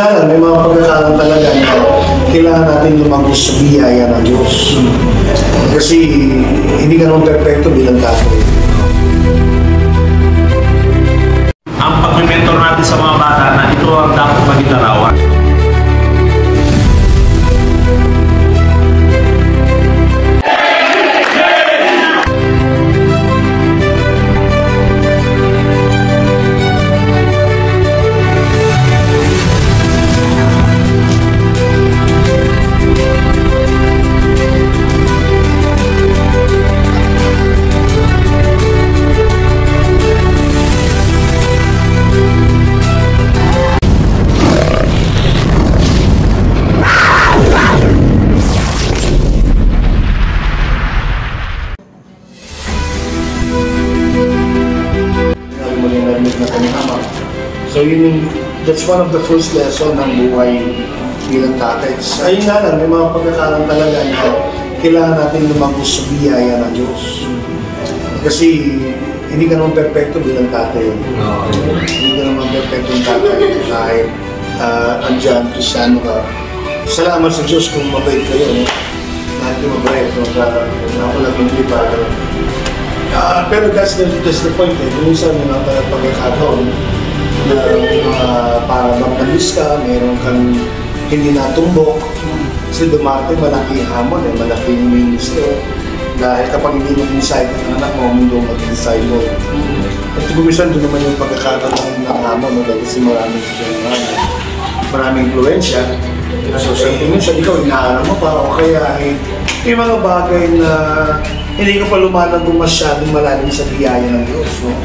nga lang, may mga pagkakaroon talaga na kailangan natin lumagos sa biyaya ng Diyos. Kasi hindi ka naman perfecto bilang tatay. Ang pag-mentor natin sa mga bata na ito ang dapat maging larawan. So that's one of the first lesson ng buhay bilang tatay. Ayun nga lang, may mga pagkakaroon talaga na kailangan natin lumagos sa biyaya ng Diyos. Kasi hindi ka naman perfecto bilang tatay. Hindi ka naman perfecto yung tatay kahit andyan, Kristiyano ka. Salamat sa Diyos kung mabait kayo. Lahat yung mabait, nakulagong lipada. Pero that's the point eh. Minsan yung mga pagkakataon na para magpalis ka, meron kang hindi natumbok. Kasi dumarte, malaking hamon eh, malaking ministro. Dahil kapag hindi mo decide ng anak mo, mundo mag-decide mo. At minsan doon naman yung pagkakataon ng hamon, kasi maraming influensya. So sa tingin sa ikaw, inaalam mo pa o kaya may mga bagay na hindi ko pa lumalabong masyadong malalim sa biyaya ng Diyos. No?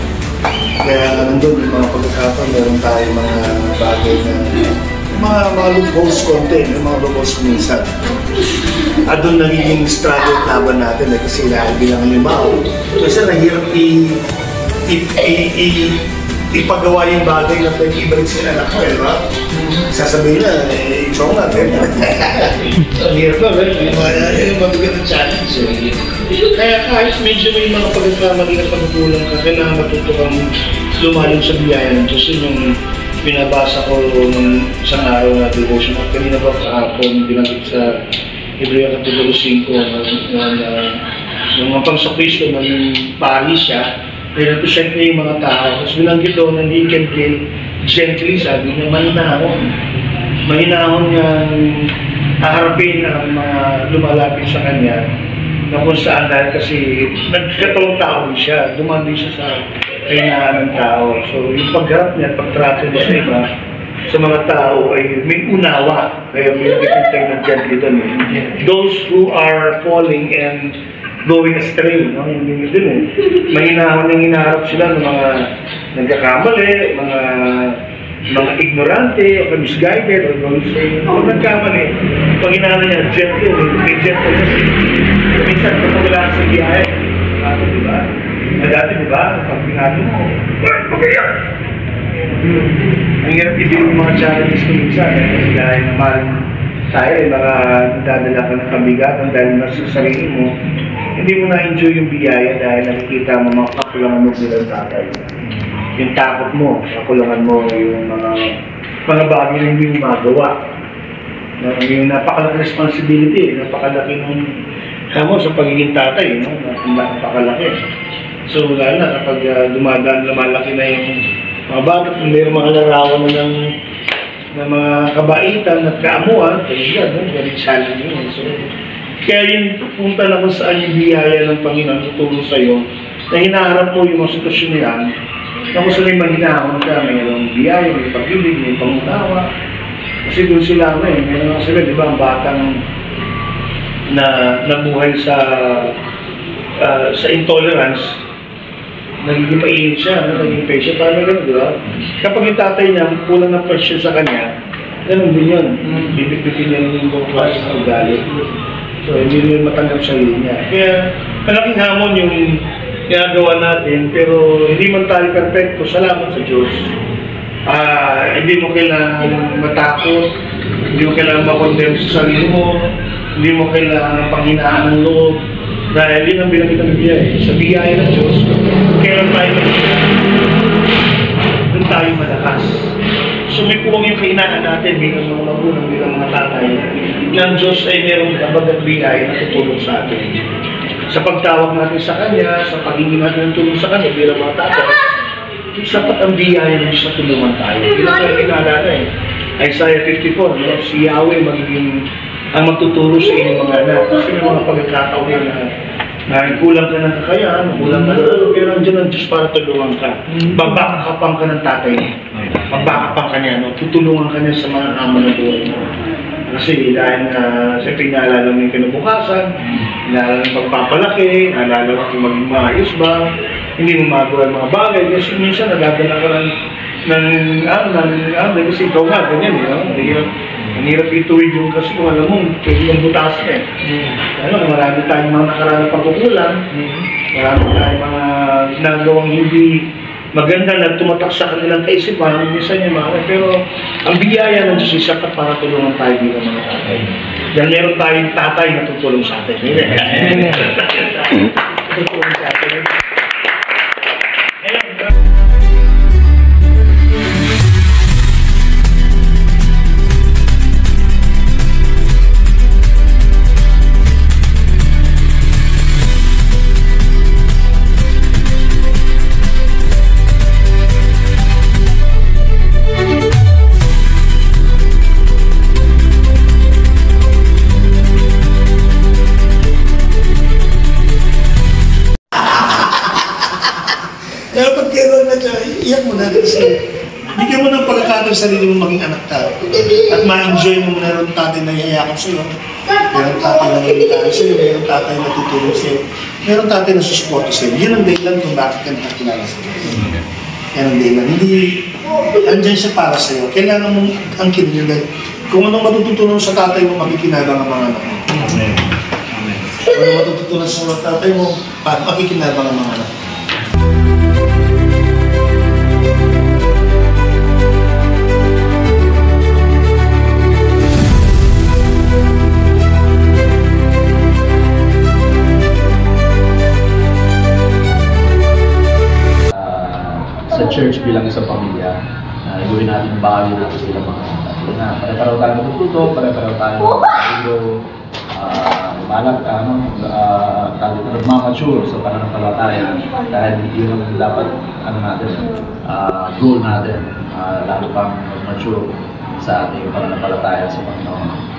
Kaya nandun yung mga pagkakataon, meron tayong mga bagay na mga loopholes konti, mga loopholes kuminsan. At doon nagiging struggle laban natin kasi dahil bilang limaw. Kasi nahirap ipagawa yung bagay na pwede ibalik sila anak mo, di ba? Sasabihin na, ikaw nga, ang hirap na, yung mabigat ng challenge. Kaya kahit medyo may mga pagkakamali na pagkukulang ka, kailangan matuto kang lumalim sa biyaya ng Diyos. Yun yung binabasa ko ng isang araw na devotion. At kanina ba kahapon, binanggit sa Hebreo Kapitulo 5, ng mga Pangsa-Kristo, naging pari siya, represent niya yung mga tao. Tapos binanggit doon na he can deal gently, sabi niya, mahinahon. Mahinahon niyang haharapin ang mga lumalapit sa kanya na kung saan dahil kasi nagkatawang tao siya, dumandi siya sa kahinaan ng tao. So yung pagharap niya, pagtrato niya sa iba, sa mga tao ay may unawa. Kaya may nakikita ng gently doon. Those who are falling and going astray, no? Yung din eh. Mahinahon yung hinaharap sila ng mga nagkakamali, mga ignorante, o misguided, o going astray. Kung nagkamali, pag hinaharap niya, gentle, may gentleness. Minsan, kapag wala sa biyaya, di ba? Dati, di ba? Pag pinado mo, pag-iyak! Ang hirap ibigay yung mga challenges ko minsan, kasi dahil naman tayo, baka dadala ka ng kabigatan dahil nasa sarili mo, hindi mo na-enjoy yung biyaya dahil nakikita mo mga kakulangan mo bilang tatay. Yung takot mo, kakulangan mo yung mga bagay na hindi mo magawa. Yung napakalaki responsibility, napakalaki nung sa pagiging tatay, no? Napakalaki. So lalo na kapag lumalaki na yung mga bata, kung mayroong mga larawan na ng mga kabaitan at kaamuan, kaya yan, very challenging. So, kaya yung punta na kung saan yung biyaya ng Panginoon tutulong sa'yo, na hinaharap mo yung mga sitwasyon na yan, na kung saan yung mahinahon ka, mayroong biyaya, may pag-ibig, may pangunawa. Kasi doon sila mayroon nga sila, di ba, ang batang na nabuhay sa intolerance, nagiging mainit siya, nagiging patient, parang gano'n, di ba? Kapag yung tatay niya, kulang ng passion sa kanya, gano'n din yun. Bibig-bigin niya yung ibang klase ng ugali. So, hindi rin matanggap sa sarili niya. Kaya, malaking hamon yung ginagawa natin, pero hindi man tayo perfecto, salamat sa Diyos. Hindi mo kailangan matakot, hindi mo kailangan makondem sa sarili mo, hindi mo kailangan ng panghinaan ng loob, dahil yun ang binanggit ng biyaya. Sa biyaya ng Diyos, kailan tayo doon tayo malakas. So sumipuwang yung kainaan natin bilang mga magulang, bilang mga tatay, ng Diyos ay mayroong kabagang biyaya na tutulong sa atin. Sa pagtawag natin sa Kanya, sa pagiging natin ng tulong sa Kanya bilang mga tatay, sapat ang biyaya ng Diyos na tulungan tayo. Bilang tayo kinalala Isaiah 54, no? Si Yahweh magiging ang magtuturo sa inyong mga anak. Kasi may mga pagkakataon na kulang ka ng kakayahan, kulang ka ng pero nandiyan ang Diyos para tulungan ka. Babakakapang ka ng tatay niya. Babakakapang ka niya, no? Tutulungan ka niya sa mga ama ng buhay mo. Kasi dahil siyempre naalala mo yung kinabukasan, naalala mo yung pagpapalaki, naalala mo kung maging maayos ba, hindi mo magawa yung mga bagay. Kasi minsan nagagana ka kasi ikaw nga, ganyan ang hirap ituwid yung kasi kung alam mo, pwede yung butas ka marami tayong mga nakarang pagkukulang, marami tayong mga ginagawang hindi maganda na tumatak sa kanilang kaisipan, minsan yung mga pero ang biyaya ng Diyos ay sapat para tulungan tayo bilang mga tatay. Dahil meron tayong tatay na tutulong sa atin. Tutulong sa atin. Kaya pag kailan na siya, iyak mo na kasi bigyan mo ng pagkakataon sa sarili mo maging anak ka. At ma-enjoy mo na rin tatay na iyayakap sa'yo. Meron tatay na nangyayakan sa'yo, meron tatay na tutulong sa'yo, meron tatay na susuporto sa'yo. Yun ang dahilan kung bakit ka nakakilala sa Diyos. Yan ang dahilan. Hindi, andyan siya para sa'yo. Kailangan mong ang kinilig. Kung anong matututunan sa tatay mo, makikinabang ang mga anak mo. Amen. Kung anong matututunan sa tatay mo, makikinabang ang mga anak mo. Sa church bilang isang pamilya, gawin natin yung bahagi natin sila mga pare-pareho tayo matututo, pare-pareho tayo magmamature sa pananampalataya dahil yun ang dapat goal natin, lalo pang mature sa ating pananampalataya sa Panginoon.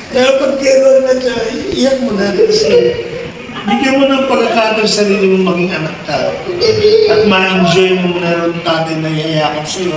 Kaya pag kailan na siya, iyak mo na kasi bigyan mo ng pagkakataon sa sarili mo maging anak ka. At ma-enjoy mo na rin tatay na iyayakap sa'yo.